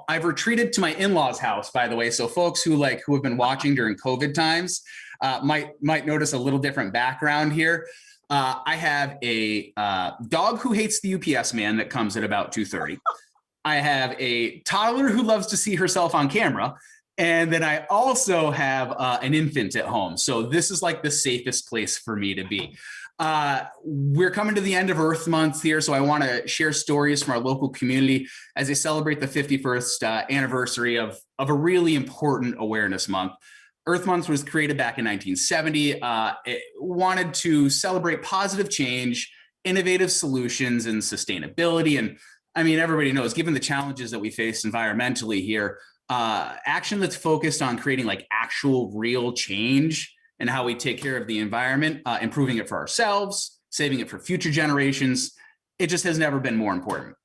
I've retreated to my in-laws' house, by the way. So folks who have been watching during COVID times might notice a little different background here. I have a dog who hates the UPS man that comes at about 2:30. I have a toddler who loves to see herself on camera. And then I also have an infant at home. So this is like the safest place for me to be. We're coming to the end of Earth Month here, so I want to share stories from our local community as they celebrate the 51st anniversary of a really important awareness month. Earth Month was created back in 1970. It wanted to celebrate positive change, innovative solutions, and sustainability. And I mean, everybody knows, given the challenges that we face environmentally here, action that's focused on creating like actual real change and how we take care of the environment, improving it for ourselves, saving it for future generations. It just has never been more important.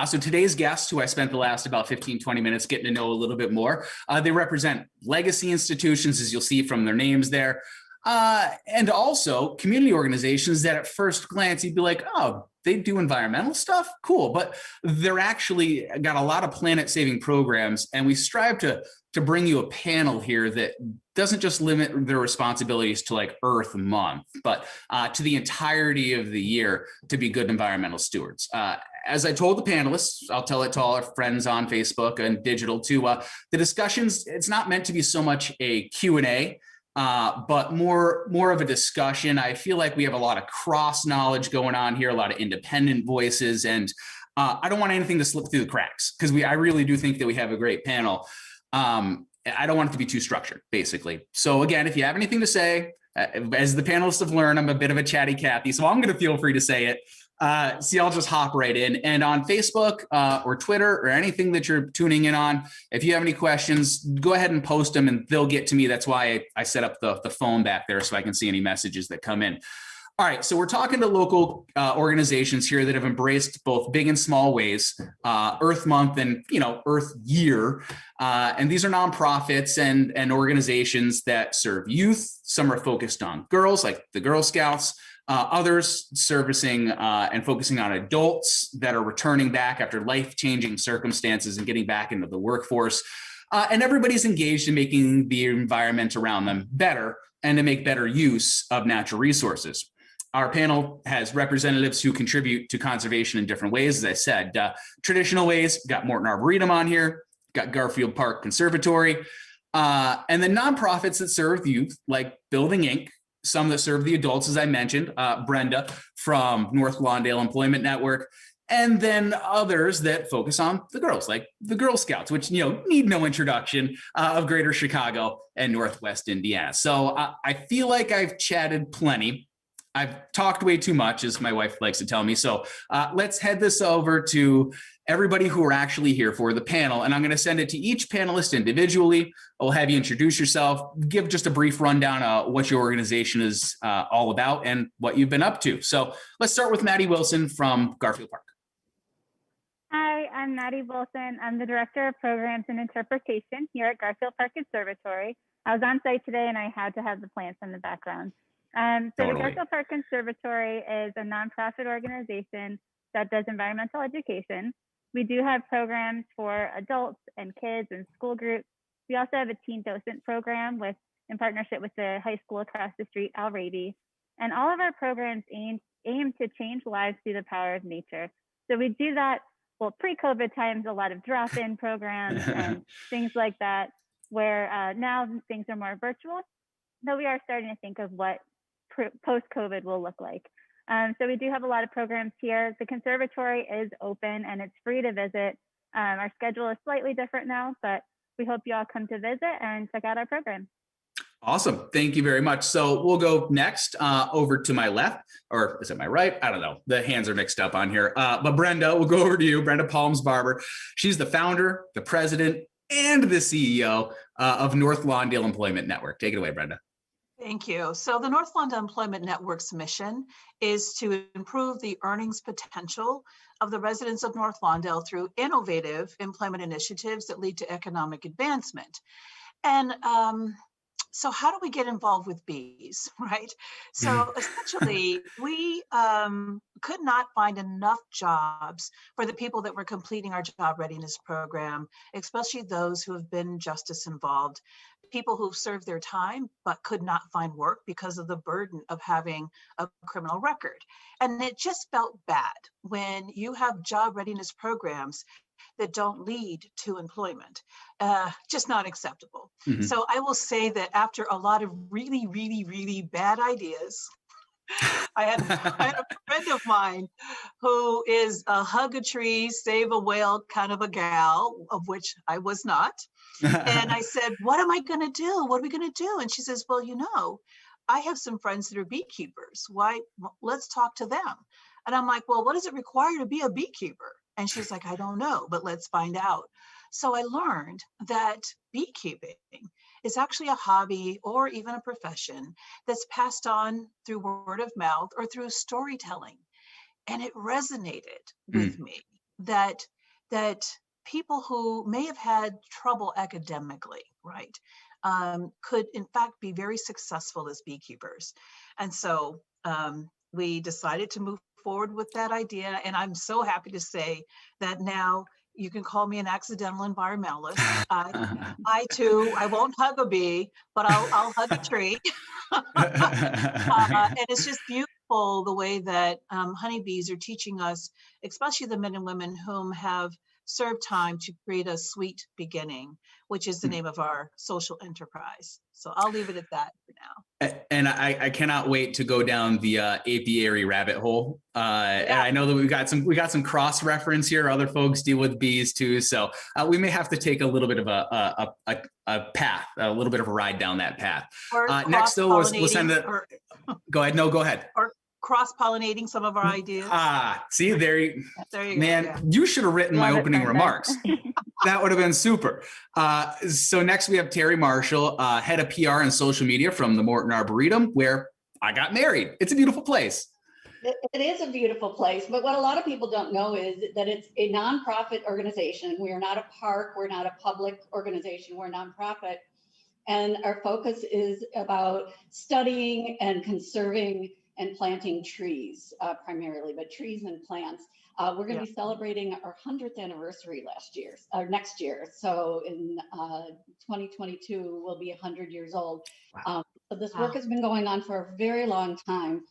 So today's guests, who I spent the last about 15, 20 minutes getting to know a little bit more, they represent legacy institutions, as you'll see from their names there, and also community organizations that at first glance, you'd be like, oh, they do environmental stuff? Cool. But they're actually got a lot of planet-saving programs, and we strive to bring you a panel here that doesn't just limit their responsibilities to like Earth Month, but to the entirety of the year to be good environmental stewards. As I told the panelists, I'll tell it to all our friends on Facebook and digital too, the discussions, it's not meant to be so much a Q&A, but more of a discussion. I feel like we have a lot of cross knowledge going on here, a lot of independent voices, and I don't want anything to slip through the cracks because I really do think that we have a great panel. I don't want it to be too structured, basically. So again, if you have anything to say, as the panelists have learned, I'm a bit of a chatty Cathy, so I'm going to feel free to say it. See, I'll just hop right in. And on Facebook or Twitter or anything that you're tuning in on, if you have any questions, go ahead and post them and they'll get to me. That's why I set up the phone back there so I can see any messages that come in. All right, so we're talking to local organizations here that have embraced both big and small ways, Earth Month and Earth Year, and these are nonprofits and organizations that serve youth. Some are focused on girls, like the Girl Scouts. Others servicing and focusing on adults that are returning back after life-changing circumstances and getting back into the workforce. And everybody's engaged in making the environment around them better and to make better use of natural resources. Our panel has representatives who contribute to conservation in different ways. As I said, traditional ways, got Morton Arboretum on here, got Garfield Park Conservatory, and then nonprofits that serve the youth, like Building Inc., some that serve the adults, as I mentioned, Brenda from North Lawndale Employment Network, and then others that focus on the girls, like the Girl Scouts, which need no introduction, of Greater Chicago and Northwest Indiana. So I feel like I've chatted plenty. I've talked way too much, as my wife likes to tell me. So let's head this over to everybody who are actually here for the panel. And I'm going to send it to each panelist individually. I'll have you introduce yourself, give just a brief rundown of what your organization is all about and what you've been up to. So let's start with Maddie Wilson from Garfield Park. Hi, I'm Maddie Wilson. I'm the Director of Programs and Interpretation here at Garfield Park Conservatory. I was on site today and I had to have the plants in the background. So the Garfield Park Conservatory is a nonprofit organization that does environmental education. We do have programs for adults and kids and school groups. We also have a teen docent program in partnership with the high school across the street, Al Raby. And all of our programs aim to change lives through the power of nature. So we do that, well, pre-COVID times, a lot of drop-in programs and things like that, where now things are more virtual. So we are starting to think of what post-COVID will look like. So we do have a lot of programs here. The conservatory is open and it's free to visit. Our schedule is slightly different now, but we hope you all come to visit and check out our program. Awesome. Thank you very much. So we'll go next over to my left, or is it my right? I don't know. The hands are mixed up on here. But Brenda, we'll go over to you. Brenda Palms-Barber. She's the founder, the president, and the CEO of North Lawndale Employment Network. Take it away, Brenda. Thank you. So the North Lawndale Employment Network's mission is to improve the earnings potential of the residents of North Lawndale through innovative employment initiatives that lead to economic advancement. And So how do we get involved with bees, right? So essentially, we could not find enough jobs for the people that were completing our job readiness program, especially those who have been justice involved, people who've served their time but could not find work because of the burden of having a criminal record. And it just felt bad when you have job readiness programs that don't lead to employment. Just not acceptable. Mhm. So I will say that after a lot of really, really, really bad ideas, I had a friend of mine who is a hug a tree, save a whale kind of a gal, of which I was not. And I said, what am I going to do? What are we going to do? And she says, well, I have some friends that are beekeepers. Why? Let's talk to them. And I'm like, well, what does it require to be a beekeeper? And she's like, I don't know, but let's find out. So I learned that beekeeping is actually a hobby or even a profession that's passed on through word of mouth or through storytelling. And it resonated with me that people who may have had trouble academically, right, could in fact be very successful as beekeepers. And so we decided to move forward with that idea. And I'm so happy to say that now you can call me an accidental environmentalist. I too, I won't hug a bee, but I'll hug a tree. And it's just beautiful the way that honeybees are teaching us, especially the men and women whom have served time to create a sweet beginning, which is the name of our social enterprise. So I'll leave it at that for now. And I cannot wait to go down the apiary rabbit hole. And I know that we got some cross reference here. Other folks deal with bees too, so we may have to take a little bit of a path, a little bit of a ride down that path. Next, though, we'll send it. Go ahead. No, go ahead. Or cross-pollinating some of our ideas. See, there you man, go. You should have written my opening remarks. That would have been super. So next we have Terry Marshall, head of PR and social media from the Morton Arboretum, where I got married. It's a beautiful place. It is a beautiful place, but what a lot of people don't know is that it's a nonprofit organization. We are not a park. We're not a public organization. We're a nonprofit. And our focus is about studying and conserving and planting trees primarily, but trees and plants. We're going to be celebrating our 100th anniversary next year. So in 2022, we'll be 100 years old. Wow. So this work has been going on for a very long time.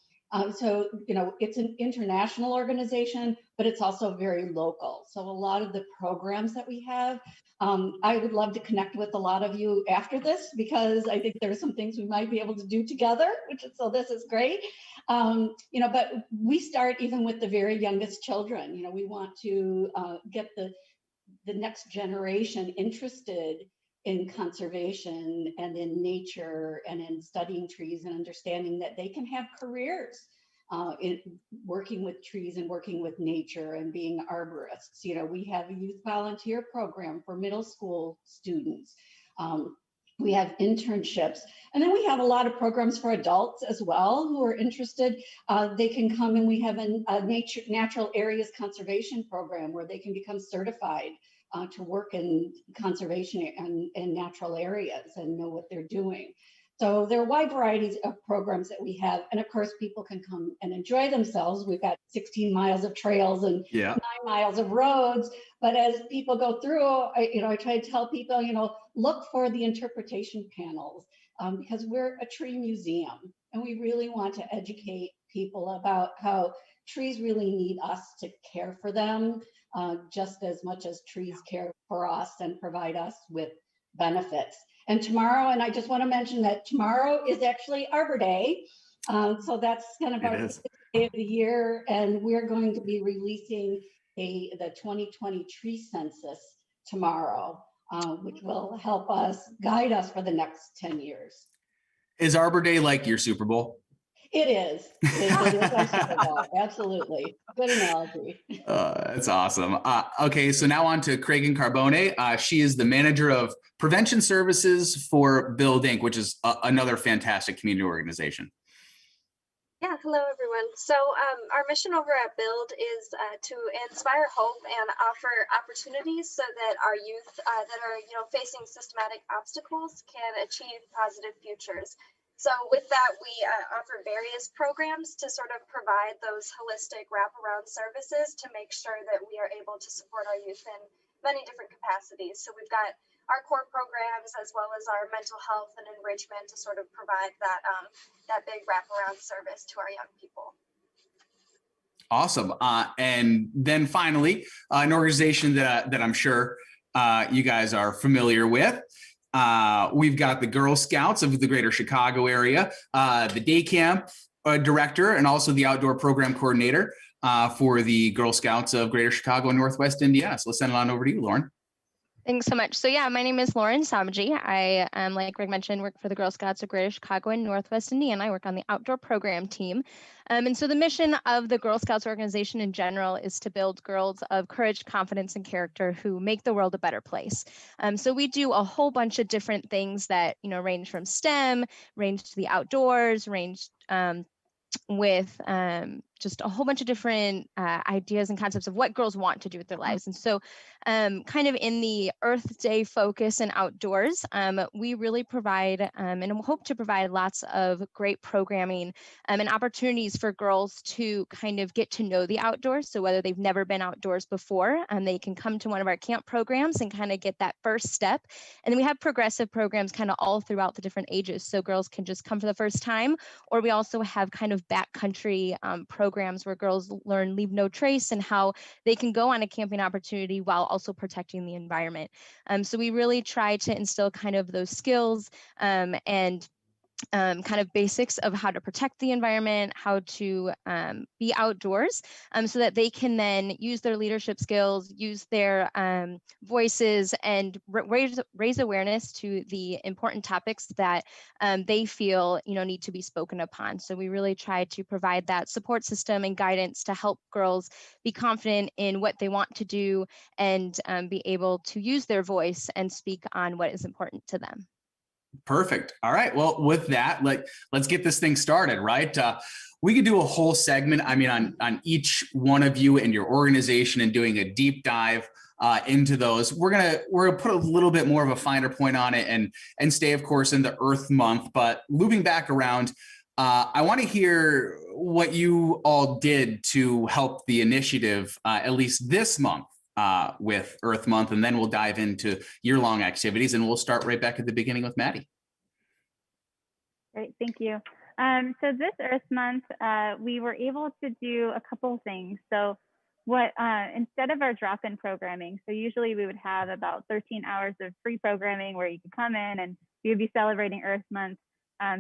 So, it's an international organization, but it's also very local. So a lot of the programs that we have, I would love to connect with a lot of you after this, because I think there's some things we might be able to do together, so this is great. But we start even with the very youngest children. We want to get the next generation interested in conservation and in nature and in studying trees and understanding that they can have careers in working with trees and working with nature and being arborists. We have a youth volunteer program for middle school students. We have internships, and then we have a lot of programs for adults as well who are interested. They can come, and we have a natural areas conservation program where they can become certified to work in conservation and natural areas and know what they're doing. So there are wide varieties of programs that we have. And of course, people can come and enjoy themselves. We've got 16 miles of trails and 9 miles of roads. But as people go through, I try to tell people, look for the interpretation panels because we're a tree museum. And we really want to educate people about how trees really need us to care for them just as much as trees care for us and provide us with benefits. And tomorrow, and I just want to mention that tomorrow is actually Arbor Day. So that's kind of our day of the year. And we're going to be releasing the 2020 tree census tomorrow, which will help us guide us for the next 10 years. Is Arbor Day like your Super Bowl? It is. It is our Super Bowl. Absolutely. Good analogy. That's awesome. Okay, so now on to Craig Carbone. She is the manager of prevention services for Build Inc., which is another fantastic community organization. Yeah, hello everyone. So our mission over at Build is to inspire hope and offer opportunities so that our youth that are facing systematic obstacles can achieve positive futures. So with that, we offer various programs to sort of provide those holistic wraparound services to make sure that we are able to support our youth in many different capacities. So we've got our core programs as well as our mental health and enrichment to sort of provide that that big wraparound service to our young people. Awesome. And then finally, an organization that I'm sure you guys are familiar with. We've got the Girl Scouts of the Greater Chicago area, the day camp director, and also the outdoor program coordinator for the Girl Scouts of Greater Chicago and Northwest Indiana. So let's send it on over to you, Lauren. Thanks so much. So yeah, my name is Lauren Samji. I, like Greg mentioned, work for the Girl Scouts of Greater Chicago and Northwest Indiana. I work on the outdoor program team. And so the mission of the Girl Scouts organization in general is to build girls of courage, confidence, and character who make the world a better place. So we do a whole bunch of different things that, range from STEM, range to the outdoors, range with just a whole bunch of different ideas and concepts of what girls want to do with their lives. And so kind of in the Earth Day focus and outdoors, we really provide and hope to provide lots of great programming and opportunities for girls to kind of get to know the outdoors. So whether they've never been outdoors before, they can come to one of our camp programs and kind of get that first step. And then we have progressive programs kind of all throughout the different ages. So girls can just come for the first time, or we also have kind of backcountry programs where girls learn leave no trace and how they can go on a camping opportunity while also protecting the environment. So we really try to instill kind of those skills and kind of basics of how to protect the environment, how to be outdoors, so that they can then use their leadership skills, use their voices, and raise awareness to the important topics that they feel need to be spoken upon. So we really try to provide that support system and guidance to help girls be confident in what they want to do and be able to use their voice and speak on what is important to them. Perfect. All right. Well, with that, let's get this thing started, right? We could do a whole segment, on each one of you and your organization and doing a deep dive into those. We're gonna put a little bit more of a finer point on it and stay, of course, in the Earth Month. But looping back around, I want to hear what you all did to help the initiative, at least this month. With Earth Month, and then we'll dive into year-long activities, and we'll start right back at the beginning with Maddie. Great, thank you. So this Earth Month, we were able to do a couple of things. So instead of our drop-in programming, so usually we would have about 13 hours of free programming where you could come in and we would be celebrating Earth Month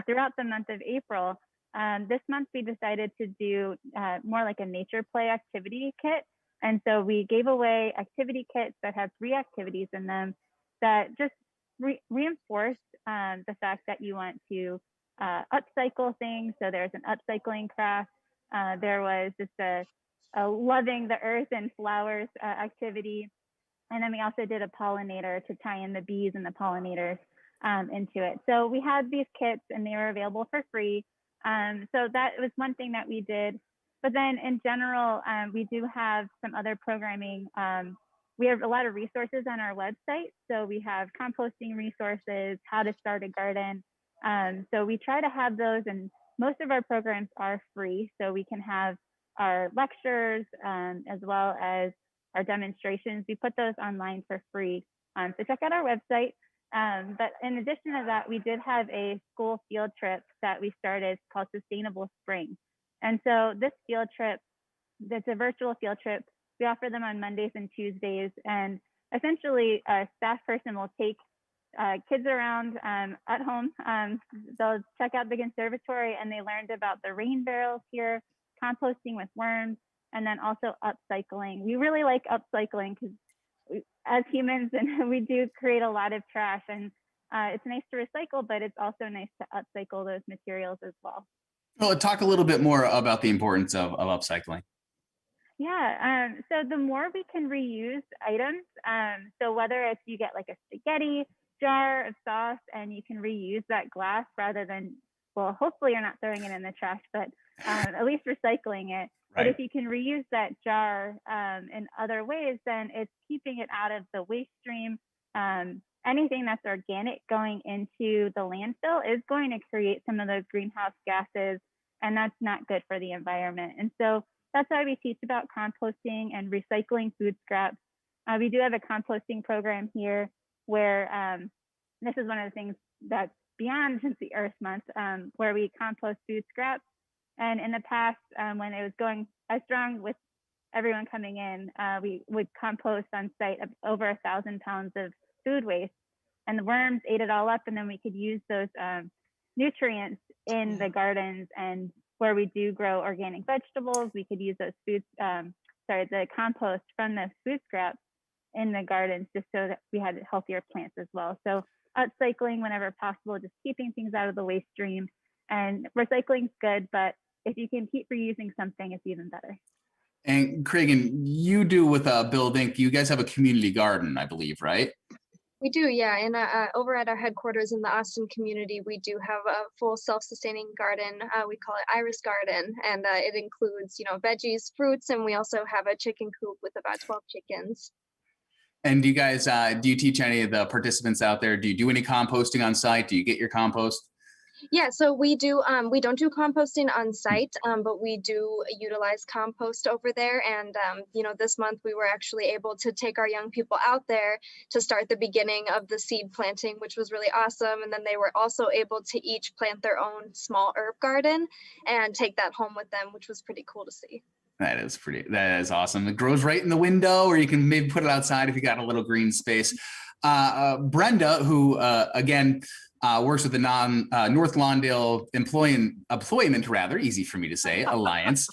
throughout the month of April. This month we decided to do more like a nature play activity kit. And so we gave away activity kits that had 3 activities in them that just reinforce the fact that you want to upcycle things. So there's an upcycling craft. There was just a loving the earth and flowers activity. And then we also did a pollinator to tie in the bees and the pollinators into it. So we had these kits and they were available for free. So that was one thing that we did. But then in general, we do have some other programming. We have a lot of resources on our website. So we have composting resources, how to start a garden. So we try to have those, and most of our programs are free. So we can have our lectures as well as our demonstrations. We put those online for free. So check out our website. But in addition to that, we did have a school field trip that we started called Sustainable Spring. And so this field trip, it's a virtual field trip. We offer them on Mondays and Tuesdays. And essentially, a staff person will take kids around at home. They'll check out the conservatory, and they learned about the rain barrels here, composting with worms, and then also upcycling. We really like upcycling because as humans, and we do create a lot of trash. And it's nice to recycle, but it's also nice to upcycle those materials as well. Well, talk a little bit more about the importance of upcycling. Yeah, so the more we can reuse items, so whether it's you get like a spaghetti jar of sauce and you can reuse that glass rather than, well, hopefully you're not throwing it in the trash, but at least recycling it. But Right. if you can reuse that jar in other ways, then it's keeping it out of the waste stream. Anything that's organic going into the landfill is going to create some of those greenhouse gases, and that's not good for the environment. And so that's why we teach about composting and recycling food scraps. We do have a composting program here where this is one of the things that's beyond the Earth Month, where we compost food scraps. And in the past, when it was going as strong with everyone coming in, we would compost on site of over 1,000 pounds of food waste, and the worms ate it all up, and then we could use those nutrients in the gardens. And where we do grow organic vegetables, we could use those the compost from the food scraps in the gardens, just so that we had healthier plants as well. So upcycling whenever possible, just keeping things out of the waste stream. And recycling's good, but if you can keep reusing something, it's even better. And Craig, you do with Build Inc., you guys have a community garden, I believe, right? We do, yeah. And over at our headquarters in the Austin community, we do have a full self-sustaining garden. We call it Iris Garden, and it includes, veggies, fruits, and we also have a chicken coop with about 12 chickens. And do you guys, do you teach any of the participants out there? Do you do any composting on site? Do you get your compost? Yeah, so we do. We don't do composting on site, but we do utilize compost over there. And this month we were actually able to take our young people out there to start the beginning of the seed planting, which was really awesome. And then they were also able to each plant their own small herb garden and take that home with them, which was pretty cool to see. That is awesome. It grows right in the window, or you can maybe put it outside if you got a little green space. Brenda, who again works with the North Lawndale Employment, rather easy for me to say, Alliance.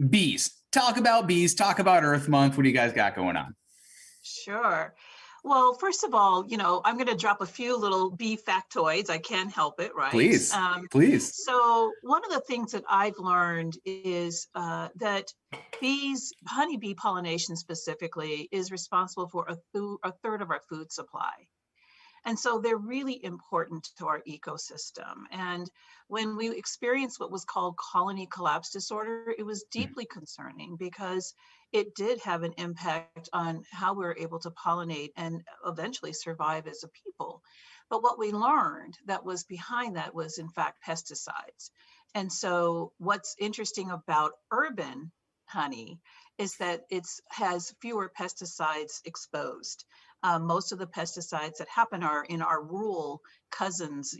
Bees. Talk about bees. Talk about Earth Month. What do you guys got going on? Sure. Well, first of all, I'm going to drop a few little bee factoids. I can't help it, right? Please, please. So one of the things that I've learned is that honeybee pollination specifically, is responsible for a third of our food supply. And so they're really important to our ecosystem. And when we experienced what was called colony collapse disorder, it was deeply concerning because it did have an impact on how we were able to pollinate and eventually survive as a people. But what we learned that was behind that was, in fact, pesticides. And so what's interesting about urban honey is that it has fewer pesticides exposed. Most of the pesticides that happen are in our rural cousins,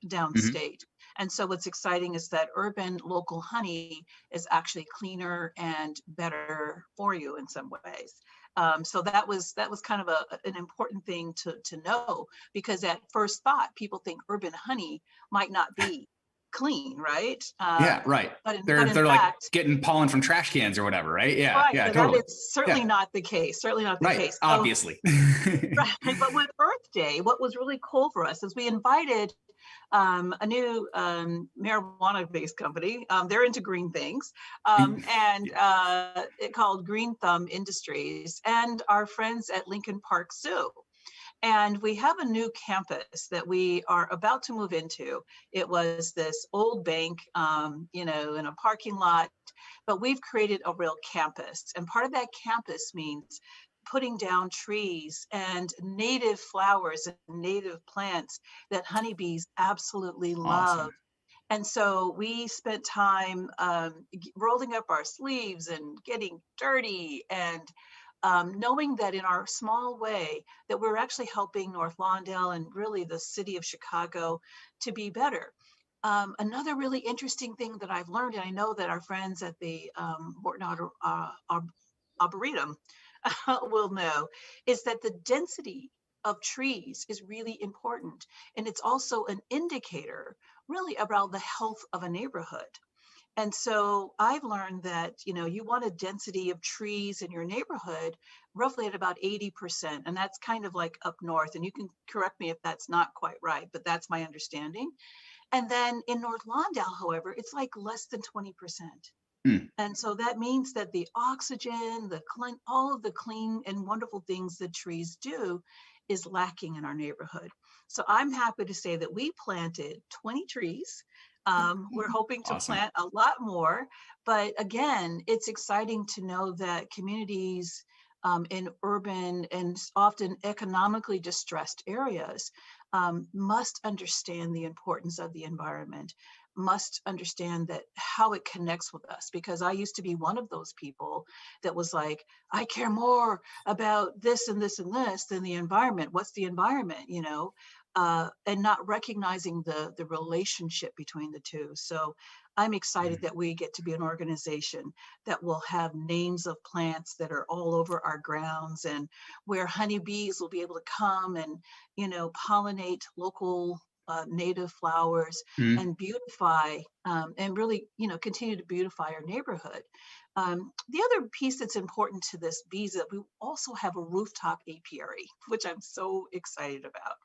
downstate. And so what's exciting is that urban local honey is actually cleaner and better for you in some ways. So that was kind of an important thing to know, because at first thought, people think urban honey might not be clean, right? Yeah, right. But they're fact, like getting pollen from trash cans or whatever, right? Yeah, right, yeah, but totally. that is certainly not the case. Certainly not the case. So, Obviously. right. But with Earth Day, what was really cool for us is we invited a new marijuana-based company. They're into green things, and it called Green Thumb Industries, and our friends at Lincoln Park Zoo. And we have a new campus that we are about to move into. It was this old bank, in a parking lot, but we've created a real campus. And part of that campus means putting down trees and native flowers and native plants that honeybees absolutely love. Awesome. And so we spent time rolling up our sleeves and getting dirty and knowing that in our small way that we're actually helping North Lawndale and really the city of Chicago to be better. Another really interesting thing that I've learned, and I know that our friends at the Morton Arboretum will know, is that the density of trees is really important. And it's also an indicator really about the health of a neighborhood. And so I've learned that, you want a density of trees in your neighborhood roughly at about 80%. And that's kind of like up north. And you can correct me if that's not quite right, but that's my understanding. And then in North Lawndale, however, it's like less than 20%. And so that means that the oxygen, all of the clean and wonderful things that trees do is lacking in our neighborhood. So I'm happy to say that we planted 20 trees We're hoping to Awesome. plant a lot more, but again, it's exciting to know that communities in urban and often economically distressed areas must understand the importance of the environment, must understand that how it connects with us. Because I used to be one of those people that was like, I care more about this and this and this than the environment. What's the environment, you know? And not recognizing the relationship between the two. So I'm excited that we get to be an organization that will have names of plants that are all over our grounds, and where honeybees will be able to come and, you know, pollinate local native flowers Mhm. and beautify and really, you know, continue to beautify our neighborhood. The other piece that's important to this bees is that we also have a rooftop apiary, which I'm so excited about.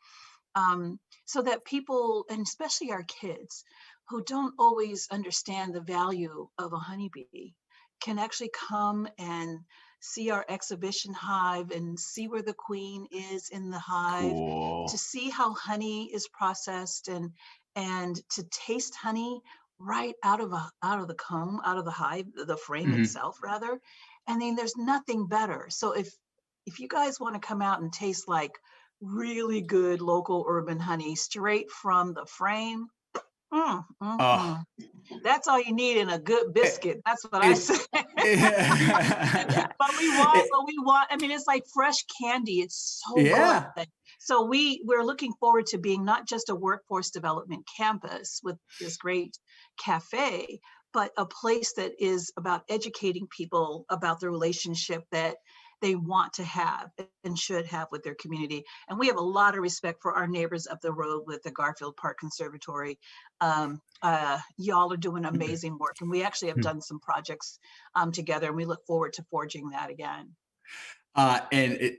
So that people, and especially our kids who don't always understand the value of a honeybee, can actually come and see our exhibition hive and see where the queen is in the hive, Cool. to see how honey is processed, and to taste honey right out of the comb, out of the hive, the frame Mhm. itself rather. I mean, there's nothing better. So if you guys want to come out and taste like really good local urban honey straight from the frame, Oh, that's all you need in a good biscuit. That's what I it's say. But it, we want, I mean, it's like fresh candy. It's so good. yeah. So we're looking forward to being not just a workforce development campus with this great cafe, but a place that is about educating people about the relationship that they want to have and should have with their community. And we have a lot of respect for our neighbors up the road with the Garfield Park Conservatory. Y'all are doing amazing work, and we actually have done some projects together, and we look forward to forging that again.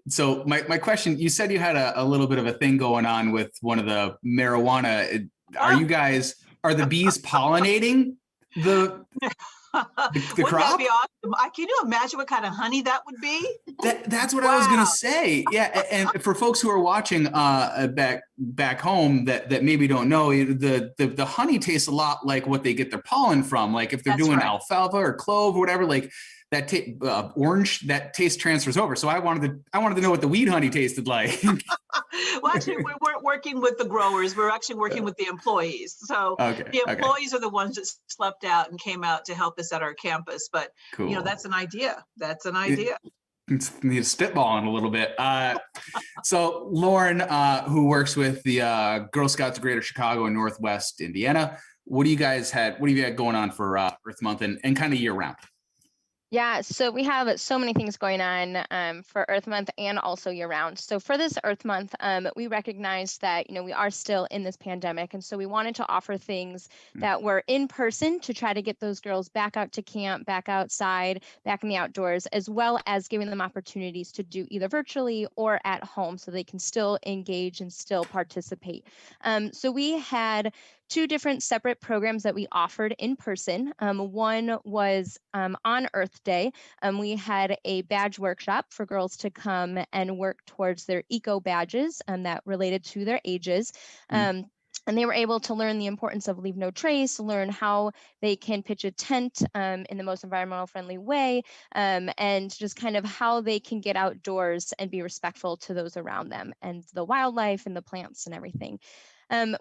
So my question, you said you had a little bit of a thing going on with one of the marijuana. Are the bees pollinating the Wouldn't crop? that be awesome? Can you imagine what kind of honey that would be? That's what I was gonna say. Yeah, and for folks who are watching back home that maybe don't know, the honey tastes a lot like what they get their pollen from. Like if they're That's doing right. alfalfa or clove or whatever, like that orange, that taste transfers over. So I wanted to know what the weed honey tasted like. Well, actually, we weren't working with the growers. We're actually working with the employees. So Okay. the employees are the ones that slept out and came out to help us at our campus. But Cool. you know, that's an idea. That's an idea. Need to spitballing a little bit. So Lauren, who works with the Girl Scouts of Greater Chicago and Northwest Indiana, what do you have going on for Earth Month and kind of year round? Yeah, so we have so many things going on for Earth Month and also year round. So for this Earth Month, we recognized that, you know, we are still in this pandemic. And so we wanted to offer things that were in person to try to get those girls back out to camp, back outside, back in the outdoors, as well as giving them opportunities to do either virtually or at home so they can still engage and still participate. So we had two different separate programs that we offered in person. One was on Earth Day. We had a badge workshop for girls to come and work towards their eco badges that related to their ages. And they were able to learn the importance of leave no trace, learn how they can pitch a tent in the most environmental friendly way, and just kind of how they can get outdoors and be respectful to those around them and the wildlife and the plants and everything.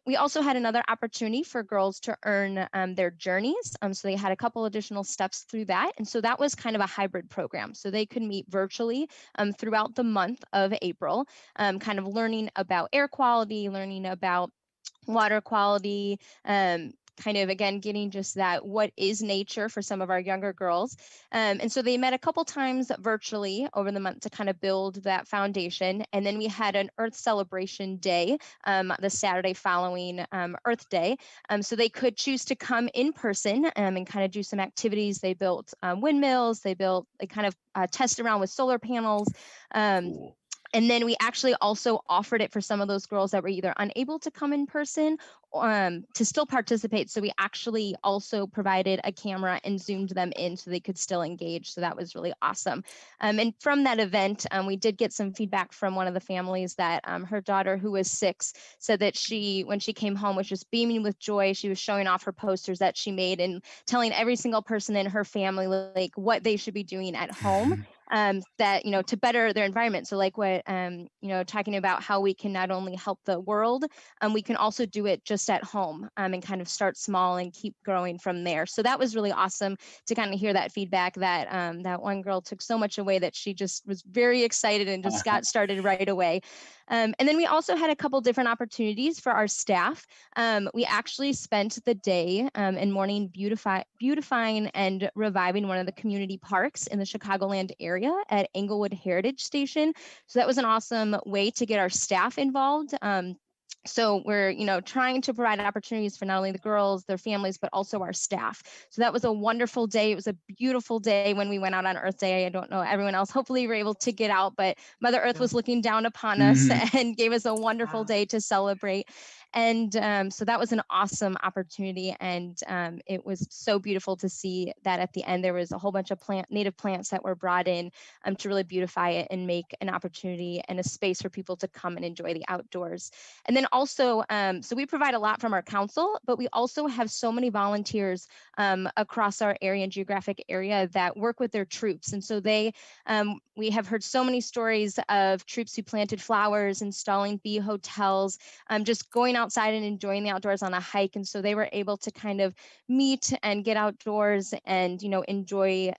We also had another opportunity for girls to earn their journeys. So they had a couple additional steps through that. And so that was kind of a hybrid program. So they could meet virtually throughout the month of April, kind of learning about air quality, learning about water quality, kind of, again, getting just that, what is nature for some of our younger girls. And so they met a couple times virtually over the month to kind of build that foundation. And then we had an Earth Celebration Day, the Saturday following Earth Day. So they could choose to come in person and kind of do some activities. They built windmills, they kind of tested around with solar panels. Cool. And then we actually also offered it for some of those girls that were either unable to come in person to still participate. So we actually also provided a camera and zoomed them in so they could still engage. So that was really awesome. And from that event, we did get some feedback from one of the families that her daughter, who was 6, said that when she came home, was just beaming with joy. She was showing off her posters that she made and telling every single person in her family like what they should be doing at home. That, to better their environment. So like what, talking about how we can not only help the world, we can also do it just at home and kind of start small and keep growing from there. So that was really awesome to kind of hear that feedback that that one girl took so much away that she just was very excited and just got started right away. And then we also had a couple different opportunities for our staff. We actually spent the day and morning beautifying and reviving one of the community parks in the Chicagoland area at Englewood Heritage Station. So that was an awesome way to get our staff involved. So we're, trying to provide opportunities for not only the girls, their families, but also our staff. So that was a wonderful day. It was a beautiful day when we went out on Earth Day. I don't know everyone else. Hopefully you were able to get out, but Mother Earth was looking down upon us and gave us a wonderful day to celebrate. And so that was an awesome opportunity. And it was so beautiful to see that at the end, there was a whole bunch of native plants that were brought in to really beautify it and make an opportunity and a space for people to come and enjoy the outdoors. And then also, so we provide a lot from our council, but we also have so many volunteers across our area and geographic area that work with their troops. And so we have heard so many stories of troops who planted flowers, installing bee hotels, just going outside and enjoying the outdoors on a hike. And so they were able to kind of meet and get outdoors and, enjoy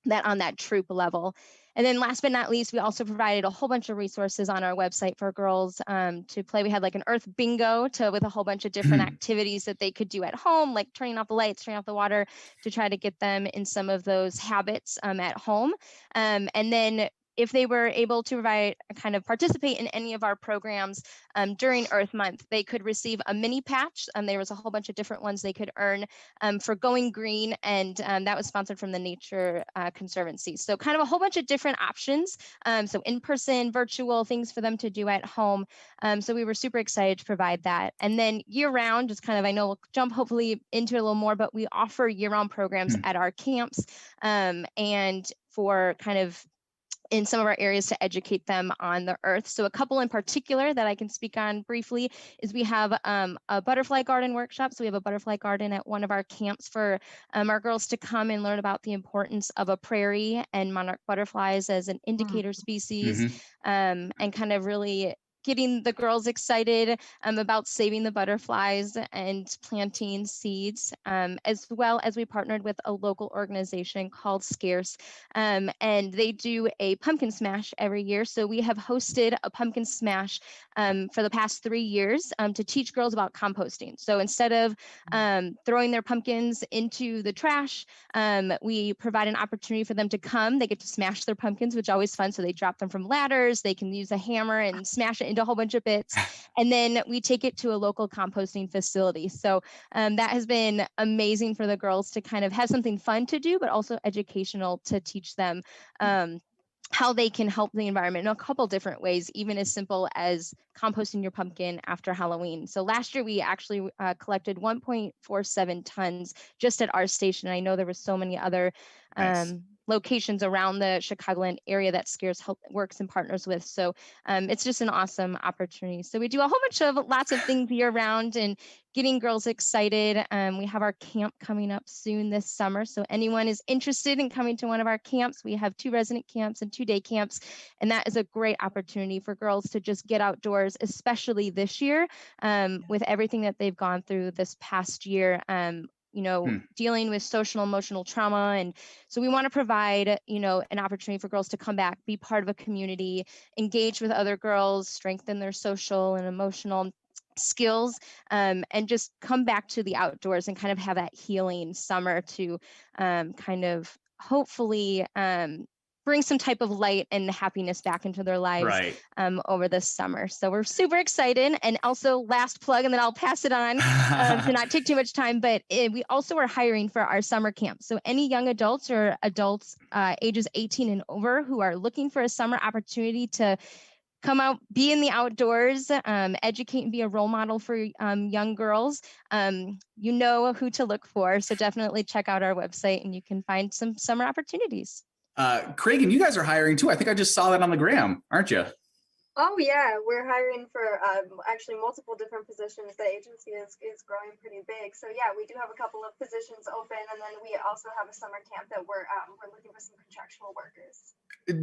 that on that troop level. And then last but not least, we also provided a whole bunch of resources on our website for girls to play. We had like an Earth bingo with a whole bunch of different activities that they could do at home, like turning off the lights, turning off the water, to try to get them in some of those habits at home. And then if they were able to participate in any of our programs during Earth Month, they could receive a mini patch. There was a whole bunch of different ones they could earn for going green, and that was sponsored from the Nature Conservancy. So kind of a whole bunch of different options. So in-person, virtual, things for them to do at home. So we were super excited to provide that. And then year-round, just kind of, I know we'll jump hopefully into it a little more, but we offer year-round programs at our camps and for kind of in some of our areas to educate them on the earth. So a couple in particular that I can speak on briefly is we have a butterfly garden workshop. So we have a butterfly garden at one of our camps for our girls to come and learn about the importance of a prairie and monarch butterflies as an indicator species, and kind of really getting the girls excited about saving the butterflies and planting seeds, as well as we partnered with a local organization called Scarce, and they do a pumpkin smash every year. So we have hosted a pumpkin smash for the past 3 years to teach girls about composting. So instead of throwing their pumpkins into the trash, we provide an opportunity for them to come. They get to smash their pumpkins, which is always fun. So they drop them from ladders. They can use a hammer and smash it into a whole bunch of bits. And then we take it to a local composting facility. So that has been amazing for the girls to kind of have something fun to do, but also educational to teach them how they can help the environment in a couple different ways, even as simple as composting your pumpkin after Halloween. So last year we actually collected 1.47 tons just at our station. I know there were so many other locations around the Chicagoland area that Scarce works and partners with. So it's just an awesome opportunity. So we do a whole bunch of lots of things year round and getting girls excited. We have our camp coming up soon this summer. So anyone is interested in coming to one of our camps, we have 2 resident camps and 2 day camps. And that is a great opportunity for girls to just get outdoors, especially this year with everything that they've gone through this past year. Dealing with social emotional trauma. And so we want to provide, an opportunity for girls to come back, be part of a community, engage with other girls, strengthen their social and emotional skills, and just come back to the outdoors and kind of have that healing summer to kind of hopefully bring some type of light and happiness back into their lives over this summer. So we're super excited. And also last plug, and then I'll pass it on to not take too much time, but we also are hiring for our summer camp. So any young adults or adults ages 18 and over who are looking for a summer opportunity to come out, be in the outdoors, educate and be a role model for young girls. You know who to look for. So definitely check out our website and you can find some summer opportunities. Craig, and you guys are hiring too. I think I just saw that on the gram, aren't you? Oh yeah, we're hiring for actually multiple different positions. The agency is growing pretty big. So yeah, we do have a couple of positions open, and then we also have a summer camp that we're looking for some contractual workers.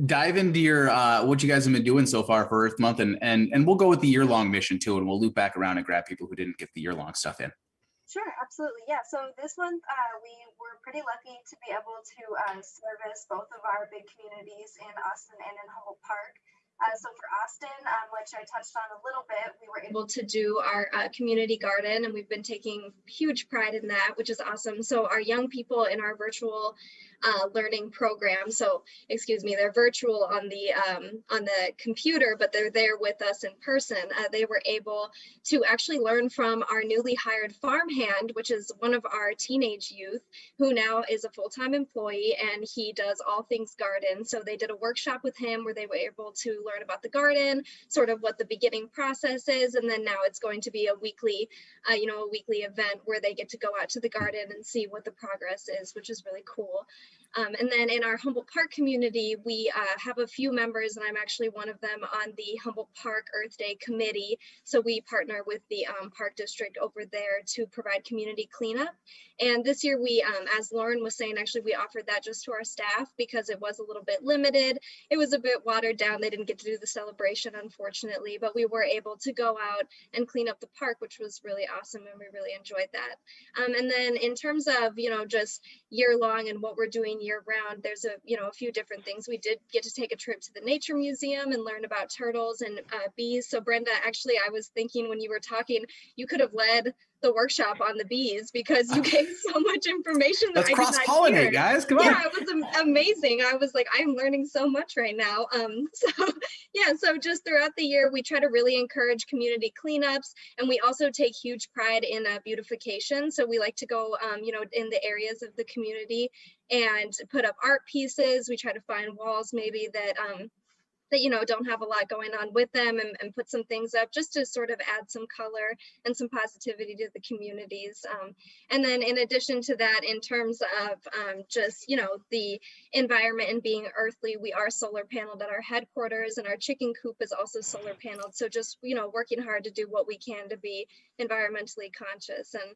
Dive into your what you guys have been doing so far for Earth Month, and we'll go with the year-long mission too, and we'll loop back around and grab people who didn't get the year-long stuff in. Sure, absolutely. Yeah, so this month we were pretty lucky to be able to service both of our big communities in Austin and in Humboldt Park. So for Austin, which I touched on a little bit, we were able to do our community garden, and we've been taking huge pride in that, which is awesome. So our young people in our virtual learning program, so excuse me, they're virtual on the computer, but they're there with us in person. They were able to actually learn from our newly hired farmhand, which is one of our teenage youth, who now is a full-time employee, and he does all things garden. So they did a workshop with him where they were able to learn about the garden, sort of what the beginning process is, and then now it's going to be a weekly event where they get to go out to the garden and see what the progress is, which is really cool. And then in our Humboldt Park community, we have a few members, and I'm actually one of them on the Humboldt Park Earth Day committee. So we partner with the Park District over there to provide community cleanup. And this year we, as Lauren was saying, actually we offered that just to our staff because it was a little bit limited. It was a bit watered down. They didn't get to do the celebration, unfortunately, but we were able to go out and clean up the park, which was really awesome, and we really enjoyed that. And then in terms of, just year long and what we're doing year round, there's a few different things. We did get to take a trip to the Nature Museum and learn about turtles and bees. So Brenda, actually, I was thinking when you were talking, you could have led the workshop on the bees because you gave so much information that Let's cross-pollinate, guys. Come on. Yeah, it was amazing. I was like, I'm learning so much right now. So just throughout the year, we try to really encourage community cleanups, and we also take huge pride in beautification. So we like to go, in the areas of the community and put up art pieces. We try to find walls maybe that don't have a lot going on with them, and put some things up just to sort of add some color and some positivity to the communities. And then in addition to that, in terms of the environment and being earthly, we are solar paneled at our headquarters, and our chicken coop is also solar paneled. So just, working hard to do what we can to be environmentally conscious. And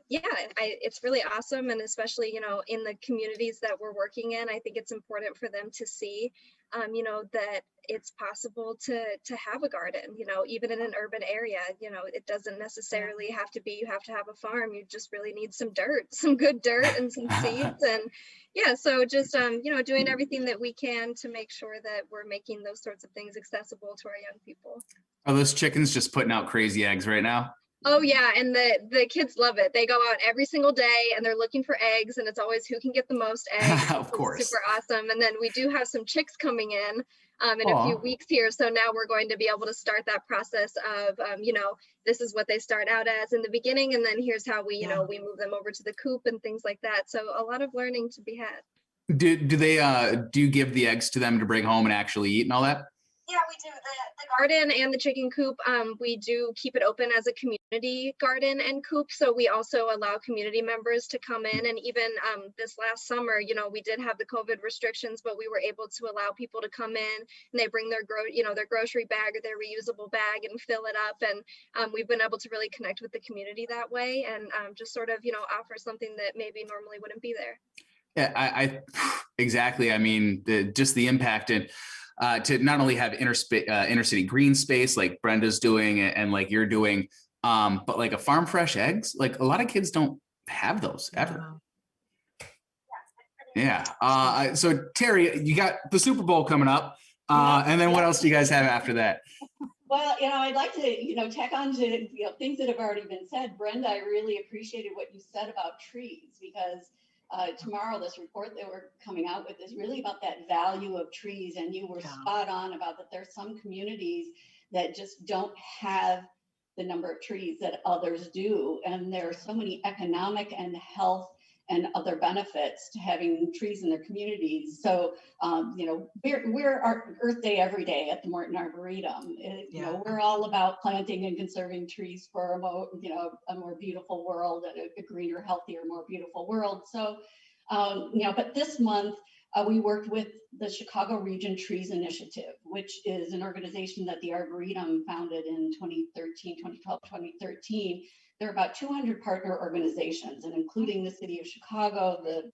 it's really awesome. And especially, in the communities that we're working in, I think it's important for them to see that it's possible to have a garden, even in an urban area. It doesn't necessarily have to be, you have to have a farm. You just really need some good dirt and some seeds. And so just, doing everything that we can to make sure that we're making those sorts of things accessible to our young people. Are those chickens just putting out crazy eggs right now? Oh yeah, and the kids love it. They go out every single day and they're looking for eggs, and it's always who can get the most eggs. Of course. Super awesome. And then we do have some chicks coming in a few weeks here. So now we're going to be able to start that process of, this is what they start out as in the beginning, and then here's how we, we move them over to the coop and things like that. So a lot of learning to be had. Do you give the eggs to them to bring home and actually eat and all that? Yeah, we do. The garden and the chicken coop, we do keep it open as a community garden and coop. So we also allow community members to come in. And even this last summer, we did have the COVID restrictions, but we were able to allow people to come in, and they bring their grocery bag or their reusable bag and fill it up. And we've been able to really connect with the community that way, and just sort of, offer something that maybe normally wouldn't be there. Yeah, I exactly. I mean, just the impact to not only have inner city green space like Brenda's doing and like you're doing, but like a farm fresh eggs, like a lot of kids don't have those ever. Yeah. So Terry, you got the Super Bowl coming up, and then what else do you guys have after that? Well, I'd like to, tack on to things that have already been said. Brenda, I really appreciated what you said about trees, because tomorrow this report that we're coming out with is really about that value of trees, and you were spot on about that. There's some communities that just don't have the number of trees that others do, and there are so many economic and health and other benefits to having trees in their communities. So, you know, we're our Earth Day every day at the Morton Arboretum. You know, we're all about planting and conserving trees for a more, you know, a more beautiful world and a greener, healthier, more beautiful world. So, you know, but this month we worked with the Chicago Region Trees Initiative, which is an organization that the Arboretum founded in 2012, 2013. There are about 200 partner organizations, and including the City of Chicago, the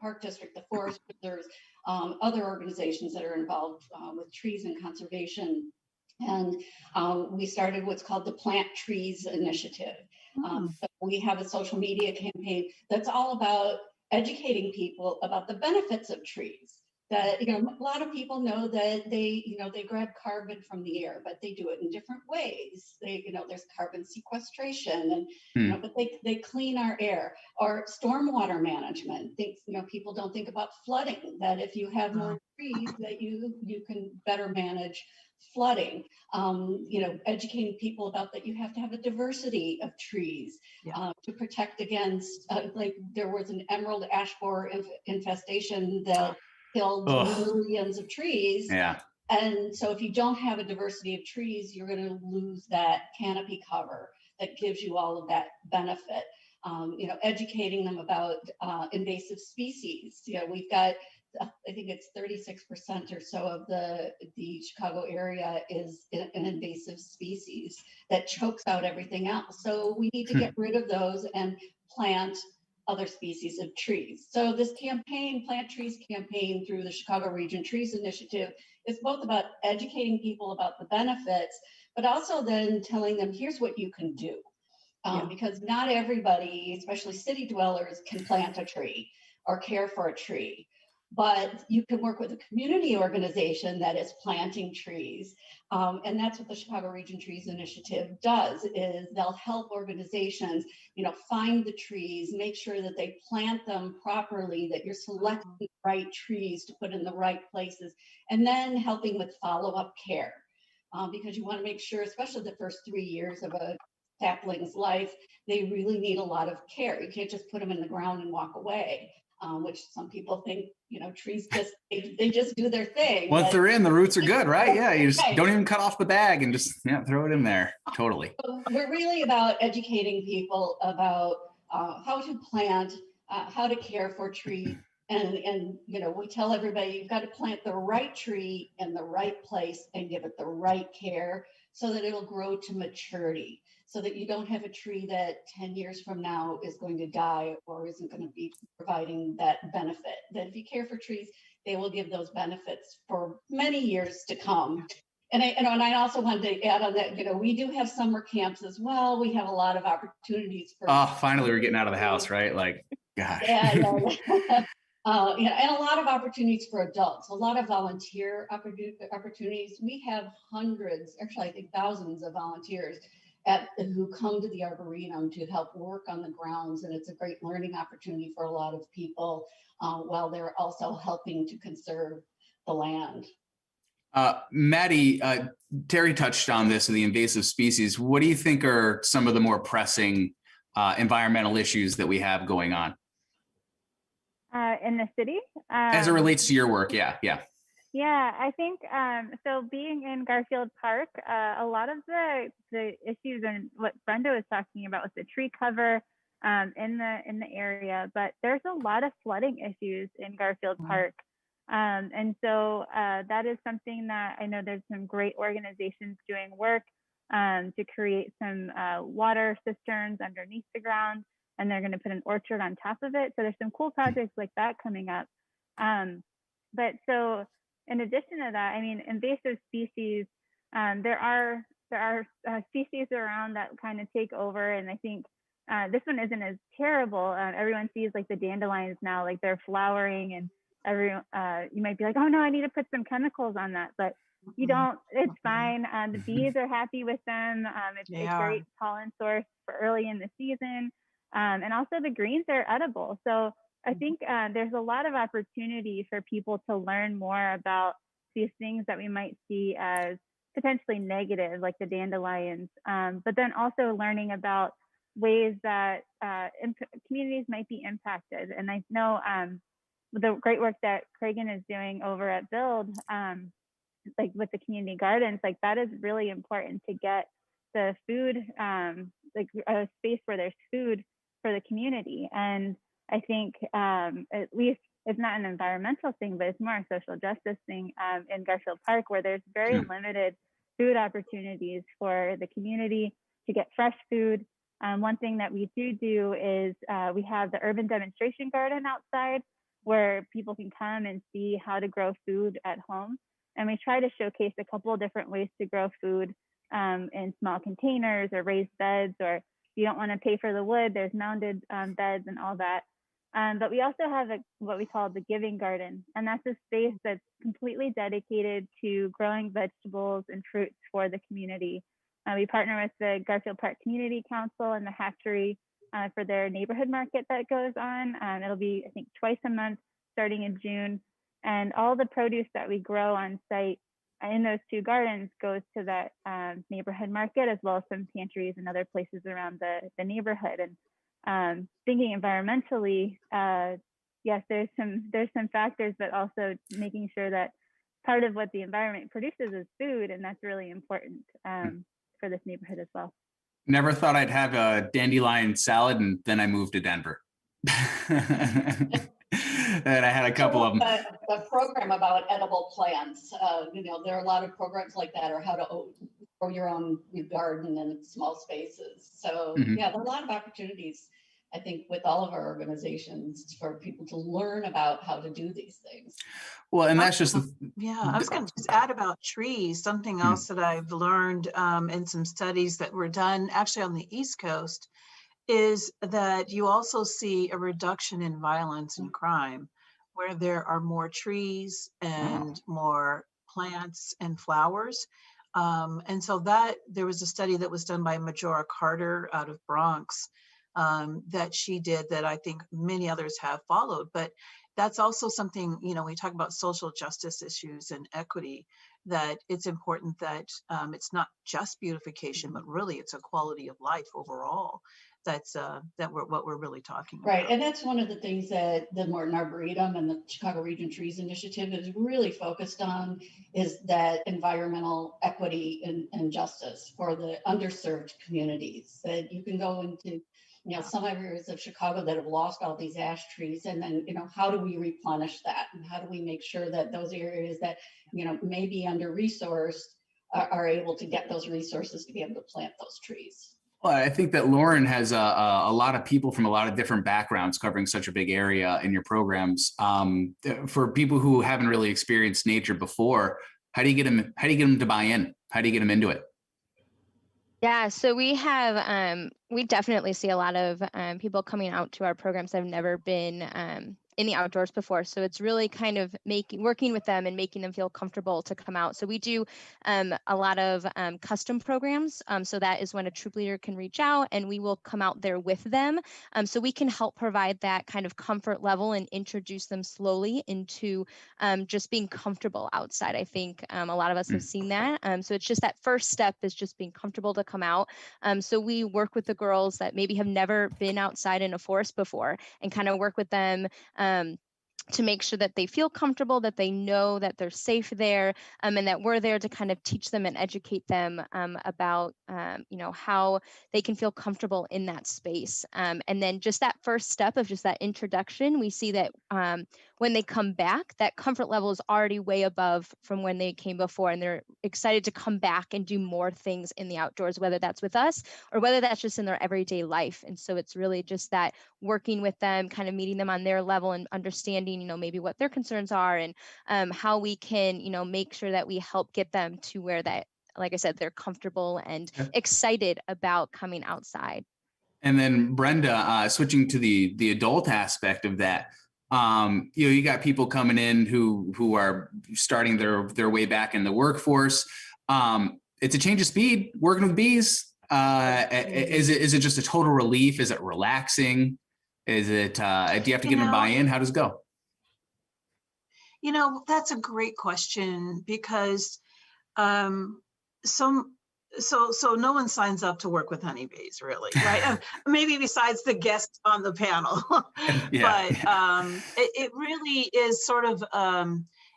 Park District, the Forest Preserves, other organizations that are involved with trees and conservation. And we started what's called the Plant Trees Initiative. So we have a social media campaign that's all about educating people about the benefits of trees. That, you know, a lot of people know that they grab carbon from the air, but they do it in different ways. There's carbon sequestration, and but they clean our air. Or stormwater management. People don't think about flooding. That if you have more trees, that you can better manage flooding. Educating people about that you have to have a diversity of trees to protect against, like there was an emerald ash borer infestation that killed millions of trees. Yeah. And so if you don't have a diversity of trees, you're going to lose that canopy cover that gives you all of that benefit. Educating them about invasive species. We've got, I think it's 36% or so of the Chicago area is an invasive species that chokes out everything else. So we need to get rid of those and plant other species of trees. So this campaign, Plant Trees campaign through the Chicago Region Trees Initiative, is both about educating people about the benefits, but also then telling them, here's what you can do. Because not everybody, especially city dwellers, can plant a tree or care for a tree. But you can work with a community organization that is planting trees. And that's what the Chicago Region Trees Initiative does, is they'll help organizations, find the trees, make sure that they plant them properly, that you're selecting the right trees to put in the right places, and then helping with follow-up care. Because you want to make sure, especially the first 3 years of a sapling's life, they really need a lot of care. You can't just put them in the ground and walk away. Which some people think, trees they just do their thing. Once they're in, the roots are good, right? Yeah, you just don't even cut off the bag and just throw it in there. Totally. So we're really about educating people about how to plant, how to care for trees. And we tell everybody, you've got to plant the right tree in the right place and give it the right care so that it'll grow to maturity, so that you don't have a tree that 10 years from now is going to die or isn't going to be providing that benefit. That if you care for trees, they will give those benefits for many years to come. And I also wanted to add on that, we do have summer camps as well. We have a lot of opportunities for. Finally, we're getting out of the house, right? Like, gosh. Yeah. And a lot of opportunities for adults, a lot of volunteer opportunities. We have hundreds, actually I think thousands of volunteers who come to the Arboretum to help work on the grounds. And it's a great learning opportunity for a lot of people while they're also helping to conserve the land. Maddie, Terry touched on this, the invasive species. What do you think are some of the more pressing environmental issues that we have going on? In the city? As it relates to your work, yeah. Yeah, I think so. Being in Garfield Park, a lot of the issues and what Brenda was talking about with the tree cover in the area, but there's a lot of flooding issues in Garfield Park, and so that is something that I know there's some great organizations doing work to create some water cisterns underneath the ground, and they're going to put an orchard on top of it. So there's some cool projects like that coming up. But so in addition to that, I mean, invasive species, there are species around that kind of take over. And I think this one isn't as terrible. Everyone sees like the dandelions now, like they're flowering, and everyone, you might be like, oh no, I need to put some chemicals on that. But you don't, it's fine. The bees are happy with them. It's a great pollen source for early in the season. And also the greens are edible. So I think there's a lot of opportunity for people to learn more about these things that we might see as potentially negative, like the dandelions, but then also learning about ways that communities might be impacted. And I know the great work that Cragen is doing over at Build, like with the community gardens, like that is really important to get the food, like a space where there's food for the community. And I think at least it's not an environmental thing, but it's more a social justice thing in Garfield Park, where there's very limited food opportunities for the community to get fresh food. One thing that we do is we have the urban demonstration garden outside where people can come and see how to grow food at home. And we try to showcase a couple of different ways to grow food in small containers or raised beds, or if you don't want to pay for the wood, there's mounded beds and all that. But we also have what we call the Giving Garden, and that's a space that's completely dedicated to growing vegetables and fruits for the community. We partner with the Garfield Park Community Council and the Hatchery for their neighborhood market that goes on. It'll be, I think, twice a month starting in June. And all the produce that we grow on site in those two gardens goes to that neighborhood market, as well as some pantries and other places around the neighborhood. And thinking environmentally, yes, there's some factors, but also making sure that part of what the environment produces is food, and that's really important for this neighborhood as well. Never thought I'd have a dandelion salad, and then I moved to Denver. And I had a couple of them. The program about edible plants, you know, there are a lot of programs like that, or how to grow your own garden in small spaces. So yeah, there are a lot of opportunities, I think, with all of our organizations for people to learn about how to do these things. Well, and that's just yeah, I was going to just add about trees. Something else that I've learned in some studies that were done actually on the East Coast is that you also see a reduction in violence and crime where there are more trees and more plants and flowers. And so that there was a study that was done by Majora Carter out of Bronx that she did that I think many others have followed. But that's also something, you know, we talk about social justice issues and equity, that it's important that it's not just beautification, but really it's a quality of life overall. That's what we're really talking about. Right, and that's one of the things that the Morton Arboretum and the Chicago Region Trees Initiative is really focused on, is that environmental equity and justice for the underserved communities. That you can go into, you know, some areas of Chicago that have lost all these ash trees, and then, you know, how do we replenish that, and how do we make sure that those areas that, you know, may be under-resourced are able to get those resources to be able to plant those trees. Well, I think that Lauren has a lot of people from a lot of different backgrounds covering such a big area in your programs. For people who haven't really experienced nature before, how do you get them? How do you get them to buy in? How do you get them into it? Yeah, so we have, we definitely see a lot of people coming out to our programs that have never been in the outdoors before. So it's really kind of working with them and making them feel comfortable to come out. So we do a lot of custom programs. So that is when a troop leader can reach out and we will come out there with them. So we can help provide that kind of comfort level and introduce them slowly into just being comfortable outside. I think a lot of us have seen that. So it's just that first step is just being comfortable to come out. So we work with the girls that maybe have never been outside in a forest before and kind of work with them to make sure that they feel comfortable, that they know that they're safe there, and that we're there to kind of teach them and educate them about, you know, how they can feel comfortable in that space. And then just that first step of just that introduction, we see that when they come back, that comfort level is already way above from when they came before, and they're excited to come back and do more things in the outdoors, whether that's with us or whether that's just in their everyday life. And so it's really just that working with them, kind of meeting them on their level and understanding, you know, maybe what their concerns are and how we can, you know, make sure that we help get them to where that, like I said, they're comfortable and excited about coming outside. And then Brenda, switching to the adult aspect of that, you know, you got people coming in who are starting their way back in the workforce. It's a change of speed working with bees. Is it just a total relief? Is it relaxing? Is it, do you have to get them to buy in? How does it go? You know, that's a great question, because some so no one signs up to work with honeybees, really, right? And maybe besides the guests on the panel. Yeah. But it really is sort of,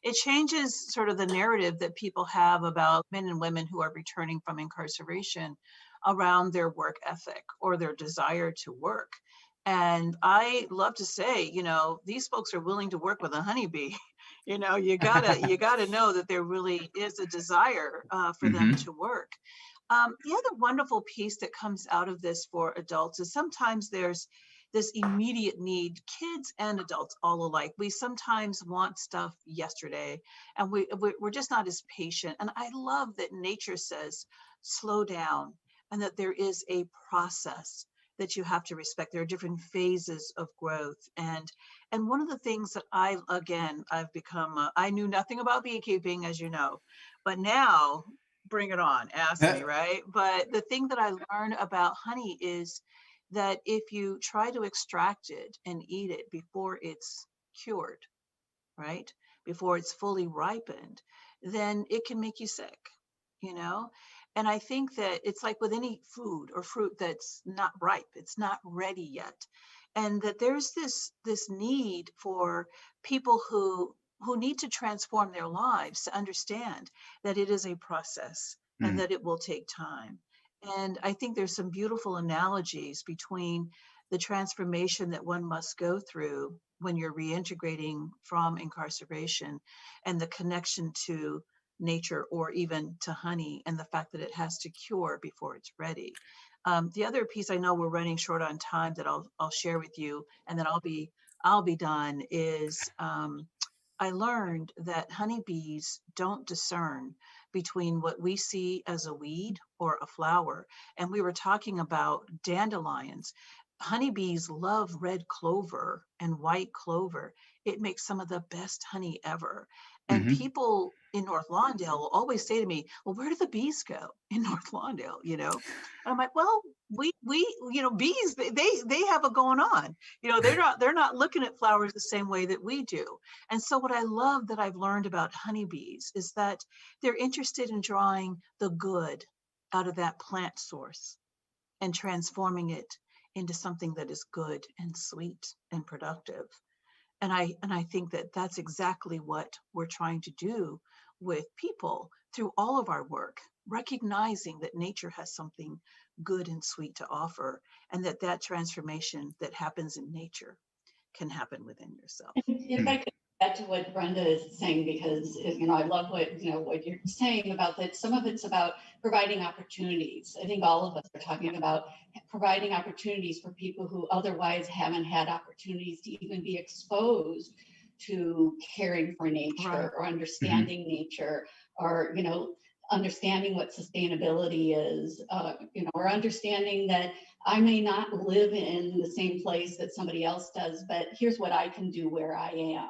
it changes sort of the narrative that people have about men and women who are returning from incarceration around their work ethic or their desire to work. And I love to say, you know, these folks are willing to work with a honeybee. You know, you gotta know that there really is a desire for them to work. The other wonderful piece that comes out of this for adults is sometimes there's this immediate need, kids and adults all alike. We sometimes want stuff yesterday, and we're just not as patient. And I love that nature says, slow down, and that there is a process that you have to respect. There are different phases of growth. And one of the things that I've become, I knew nothing about beekeeping, as you know, but now bring it on, ask me, right? But the thing that I learned about honey is that if you try to extract it and eat it before it's cured, right? Before it's fully ripened, then it can make you sick, you know? And I think that it's like with any food or fruit that's not ripe, it's not ready yet. And that there's this need for people who need to transform their lives to understand that it is a process and that it will take time. And I think there's some beautiful analogies between the transformation that one must go through when you're reintegrating from incarceration and the connection to nature or even to honey and the fact that it has to cure before it's ready. The other piece, I know we're running short on time, that I'll share with you, and then I'll be done, is I learned that honeybees don't discern between what we see as a weed or a flower. And we were talking about dandelions. Honeybees love red clover and white clover. It makes some of the best honey ever. And people in North Lawndale will always say to me, well, where do the bees go in North Lawndale? You know, and I'm like, well, we, you know, bees, they have it going on. You know, they're not looking at flowers the same way that we do. And so what I love that I've learned about honeybees is that they're interested in drawing the good out of that plant source and transforming it into something that is good and sweet and productive. And I think that that's exactly what we're trying to do with people through all of our work, recognizing that nature has something good and sweet to offer, and that transformation that happens in nature can happen within yourself. If I could add to what Brenda is saying, because you know, I love what you're saying about that. Some of it's about providing opportunities. I think all of us are talking about providing opportunities for people who otherwise haven't had opportunities to even be exposed to caring for nature or understanding nature, or you know, understanding what sustainability is, you know, or understanding that I may not live in the same place that somebody else does, but here's what I can do where I am.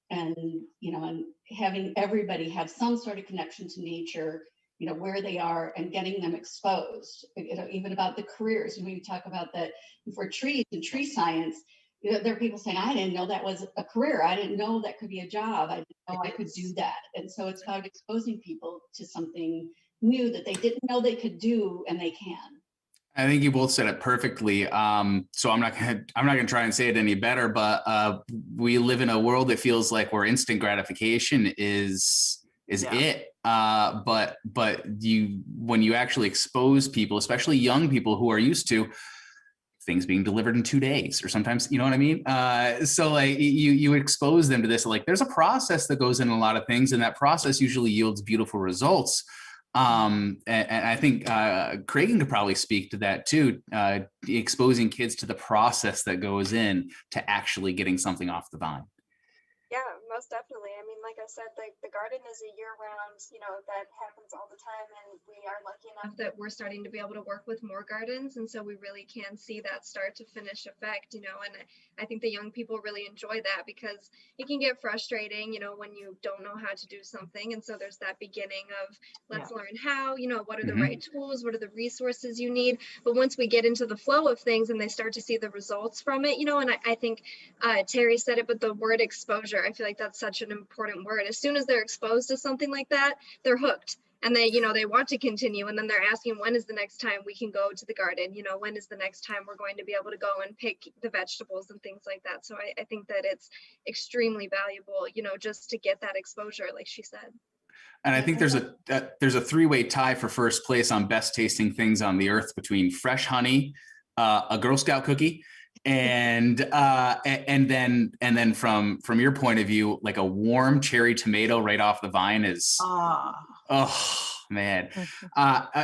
And, you know, and having everybody have some sort of connection to nature, you know, where they are, and getting them exposed, you know, even about the careers. When we talk about that for trees and tree science, you know, there are people saying, I didn't know that was a career. I didn't know that could be a job. I didn't know I could do that. And so it's about exposing people to something new that they didn't know they could do, and they can. I think you both said it perfectly. So I'm not gonna try and say it any better, but we live in a world that feels like where instant gratification is it. But when you actually expose people, especially young people who are used to things being delivered in 2 days, or sometimes, you know what I mean? So like you expose them to this, like there's a process that goes in a lot of things, and that process usually yields beautiful results. And I think Craig could probably speak to that too, exposing kids to the process that goes in to actually getting something off the vine. Yeah, most definitely. I mean, like I said, the garden is a year-round, you know, that happens all the time, and we are lucky enough that we're starting to be able to work with more gardens, and so we really can see that start to finish effect, you know, and I think the young people really enjoy that, because it can get frustrating, you know, when you don't know how to do something, and so there's that beginning of let's learn how, you know, what are the right tools, what are the resources you need, but once we get into the flow of things and they start to see the results from it, you know, and I think Terry said it, but the word exposure, I feel like that's such an important word. As soon as they're exposed to something like that, they're hooked. and they, they want to continue, and then they're asking, when is the next time we can go to the garden? When is the next time we're going to be able to go and pick the vegetables and things like that. So I think that it's extremely valuable, just to get that exposure, like she said. And I think there's a three-way tie for first place on best tasting things on the earth between fresh honey, a Girl Scout cookie, and then from your point of view, like a warm cherry tomato right off the vine is oh man.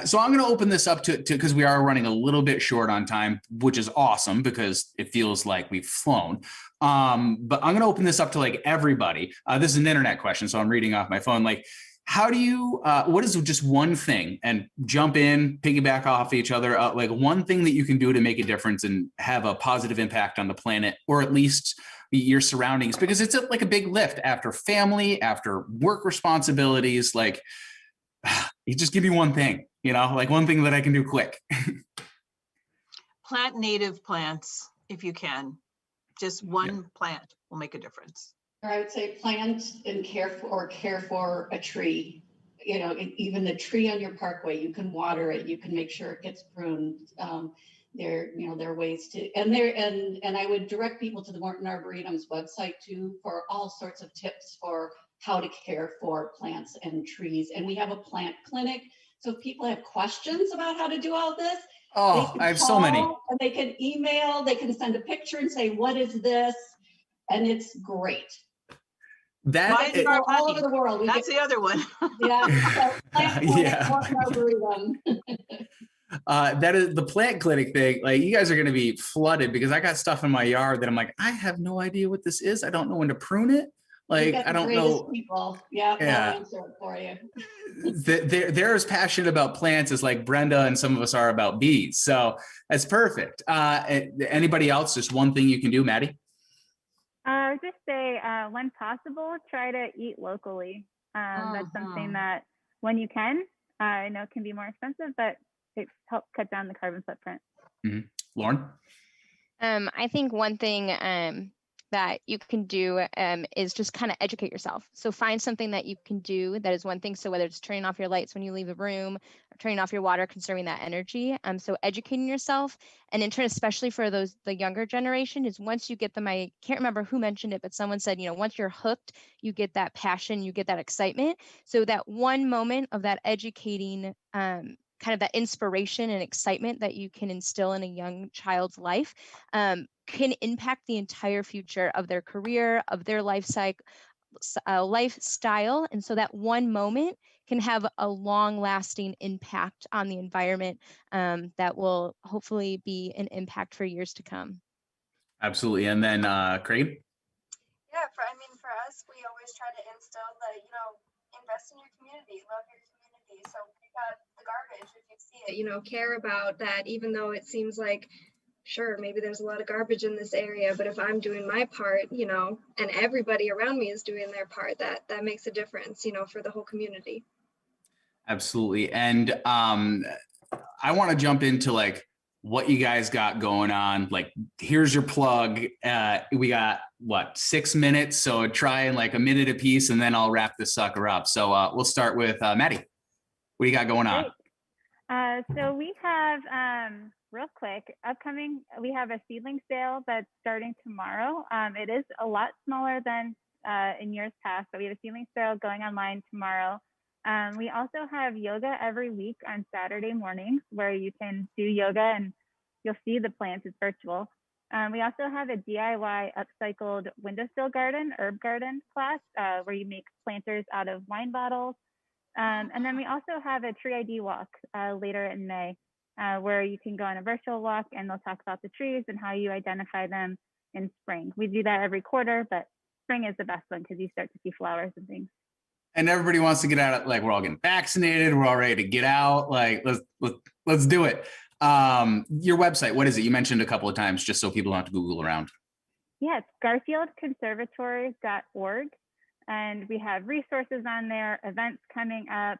So I'm going to open this up to because we are running a little bit short on time, which is awesome because it feels like we've flown. But I'm going to open this up to like everybody. This is an internet question, so I'm reading off my phone. Like, how do you, what is just one thing, and jump in, piggyback off each other, like one thing that you can do to make a difference and have a positive impact on the planet, or at least your surroundings? Because it's like a big lift after family, after work responsibilities. Like, you just give me one thing, like one thing that I can do quick. Plant native plants if you can. Just one plant will make a difference. Or I would say plant and care for a tree. Even the tree on your parkway, you can water it, you can make sure it gets pruned. There are ways to, and I would direct people to the Morton Arboretum's website too for all sorts of tips for how to care for plants and trees. And we have a plant clinic. So if people have questions about how to do all this, I have so many. And they can email, they can send a picture and say, what is this? And it's great. That is all over the world. That's the other one. That is the plant clinic thing. Like, you guys are going to be flooded because I got stuff in my yard that I'm like, I have no idea what this is. I don't know when to prune it. Like, I don't know. People. Yeah. I'll answer it for you. They're as passionate about plants as like Brenda and some of us are about bees. So that's perfect. Anybody else? Just one thing you can do, Maddie? I would just say, when possible, try to eat locally. That's something that when you can, I know it can be more expensive, but it helps cut down the carbon footprint. Mm-hmm. Lauren? I think one thing that you can do is just kind of educate yourself. So find something that you can do that is one thing. So whether it's turning off your lights when you leave a room, or turning off your water, conserving that energy. So educating yourself, and in turn, especially for the younger generation, is once you get them, I can't remember who mentioned it, but someone said, once you're hooked, you get that passion, you get that excitement. So that one moment of that educating, kind of that inspiration and excitement that you can instill in a young child's life, can impact the entire future of their career, of their lifestyle. And so that one moment can have a long-lasting impact on the environment that will hopefully be an impact for years to come. Absolutely. And then Craig? Yeah, for us, we always try to instill invest in your community, love your community. So pick up the garbage if you see it, care about that, even though it seems like, sure, maybe there's a lot of garbage in this area, but if I'm doing my part, and everybody around me is doing their part, that makes a difference, for the whole community. Absolutely. And I want to jump into like what you guys got going on. Like, here's your plug. We got 6 minutes, so try in like a minute a piece, and then I'll wrap this sucker up. So we'll start with Maddie. What do you got going on? So we have real quick upcoming, we have a seedling sale that's starting tomorrow. It is a lot smaller than in years past, but we have a seedling sale going online tomorrow. We also have yoga every week on Saturday mornings where you can do yoga and you'll see the plants. It's virtual. We also have a DIY upcycled windowsill garden, herb garden class where you make planters out of wine bottles. And then we also have a tree ID walk later in May where you can go on a virtual walk and they'll talk about the trees and how you identify them in spring. We do that every quarter, but spring is the best one because you start to see flowers and things. And everybody wants to get out. Like, we're all getting vaccinated. We're all ready to get out. Like, let's do it. Your website, what is it? You mentioned a couple of times, just so people don't have to Google around. Yeah, it's garfieldconservatory.org. And we have resources on there, events coming up.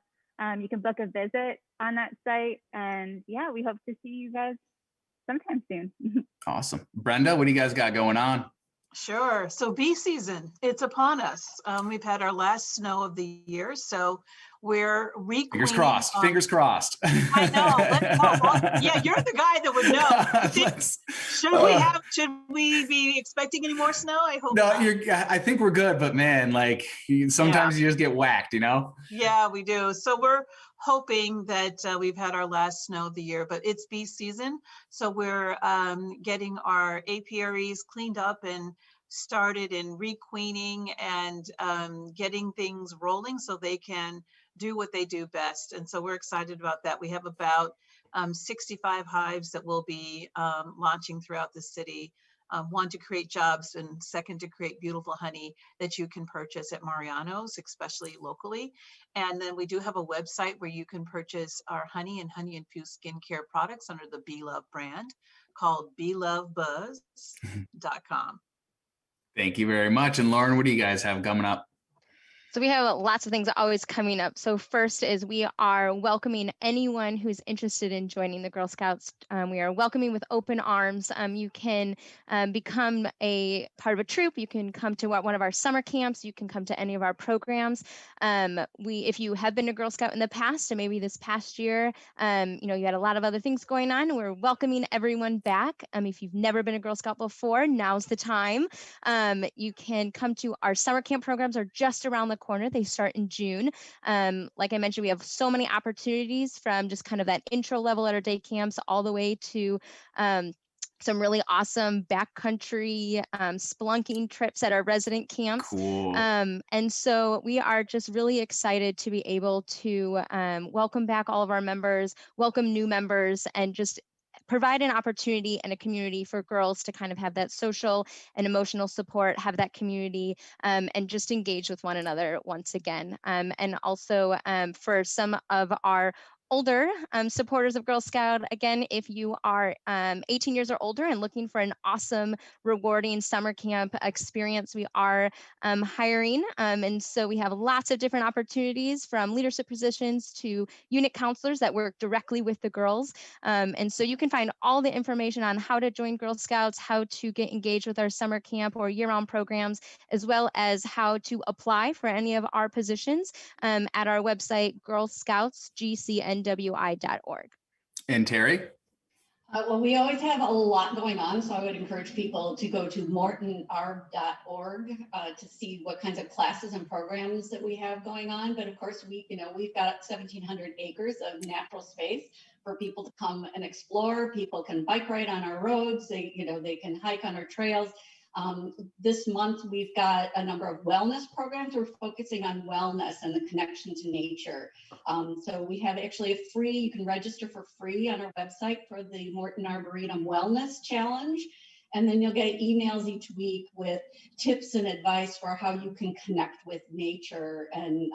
You can book a visit on that site. And yeah, we hope to see you guys sometime soon. Awesome. Brenda, what do you guys got going on? Sure. So bee season, it's upon us. We've had our last snow of the year. So We're Fingers crossed. Fingers crossed. I know. Yeah, you're the guy that would know. Should we be expecting any more snow? I hope not. I think we're good, but man, like sometimes you just get whacked, you know? Yeah, we do. So we're hoping that we've had our last snow of the year, but it's bee season. So we're getting our apiaries cleaned up and started in requeening and getting things rolling so they can do what they do best. And so we're excited about that. We have about 65 hives that will be launching throughout the city. One, to create jobs, and second, to create beautiful honey that you can purchase at Mariano's, especially locally. And then we do have a website where you can purchase our honey and honey infused skincare products under the Bee Love brand called beelovebuzz.com. Thank you very much. And Lauren, what do you guys have coming up? So we have lots of things always coming up. So first is we are welcoming anyone who's interested in joining the Girl Scouts. We are welcoming with open arms. You can become a part of a troop. You can come to one of our summer camps. You can come to any of our programs. If you have been a Girl Scout in the past, and maybe this past year, you had a lot of other things going on, we're welcoming everyone back. If you've never been a Girl Scout before, now's the time. You can come to our summer camp programs are just around the corner. They start in June. Like I mentioned, we have so many opportunities from just kind of that intro level at our day camps all the way to some really awesome backcountry spelunking trips at our resident camps. Cool. And so we are just really excited to be able to welcome back all of our members, welcome new members, and just provide an opportunity and a community for girls to kind of have that social and emotional support, have that community, and just engage with one another once again. And also for some of our older supporters of Girl Scout, again, if you are 18 years or older and looking for an awesome, rewarding summer camp experience, we are hiring. And so we have lots of different opportunities from leadership positions to unit counselors that work directly with the girls. And so you can find all the information on how to join Girl Scouts, how to get engaged with our summer camp or year-round programs, as well as how to apply for any of our positions at our website, girlscoutsgcnwi.org. And Terry? Well, we always have a lot going on, so I would encourage people to go to mortonarb.org to see what kinds of classes and programs that we have going on. But of course, we've got 1,700 acres of natural space for people to come and explore. People can bike ride on our roads. They can hike on our trails. This month, we've got a number of wellness programs. We're focusing on wellness and the connection to nature. So we have actually you can register for free on our website for the Morton Arboretum Wellness Challenge. And then you'll get emails each week with tips and advice for how you can connect with nature and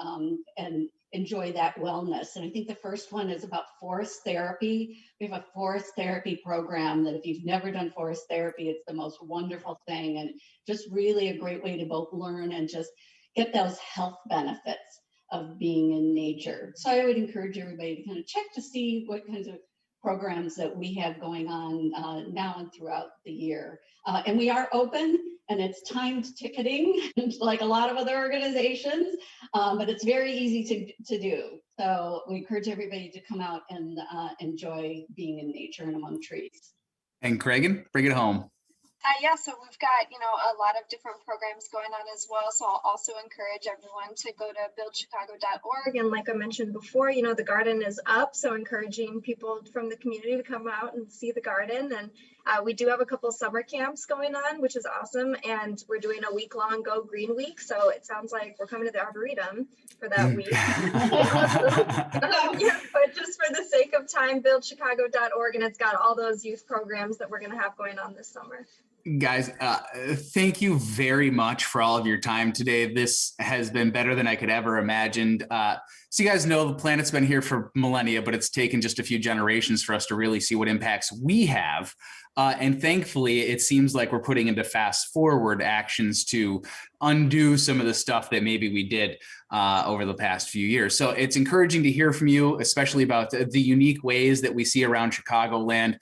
enjoy that wellness. And I think the first one is about forest therapy. We have a forest therapy program that if you've never done forest therapy, it's the most wonderful thing, and just really a great way to both learn and just get those health benefits of being in nature. So I would encourage everybody to kind of check to see what kinds of programs that we have going on now and throughout the year. And we are open, and it's timed ticketing like a lot of other organizations, but it's very easy to do. So we encourage everybody to come out and enjoy being in nature and among trees. And Cragen, bring it home. Yeah, so we've got, a lot of different programs going on as well. So I'll also encourage everyone to go to buildchicago.org. And like I mentioned before, the garden is up. So encouraging people from the community to come out and see the garden. And we do have a couple summer camps going on, which is awesome. And we're doing a week-long Go Green Week. So it sounds like we're coming to the Arboretum for that week. But just for the sake of time, buildchicago.org, and it's got all those youth programs that we're going to have going on this summer. Guys, thank you very much for all of your time today. This has been better than I could ever imagined. So you guys know the planet's been here for millennia, but it's taken just a few generations for us to really see what impacts we have. And thankfully, it seems like we're putting into fast forward actions to undo some of the stuff that maybe we did over the past few years. So it's encouraging to hear from you, especially about the unique ways that we see around Chicagoland.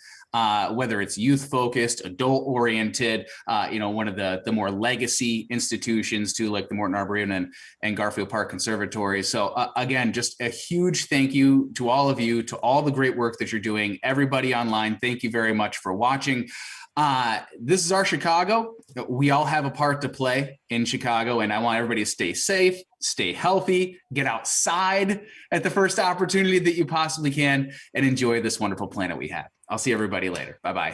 whether it's youth focused, adult oriented, one of the more legacy institutions too, like the Morton Arboretum and Garfield Park Conservatory. So again, just a huge thank you to all of you, to all the great work that you're doing. Everybody online, thank you very much for watching. This is our Chicago. We all have a part to play in Chicago, and I want everybody to stay safe, stay healthy, get outside at the first opportunity that you possibly can, and enjoy this wonderful planet we have. I'll see everybody later. Bye-bye.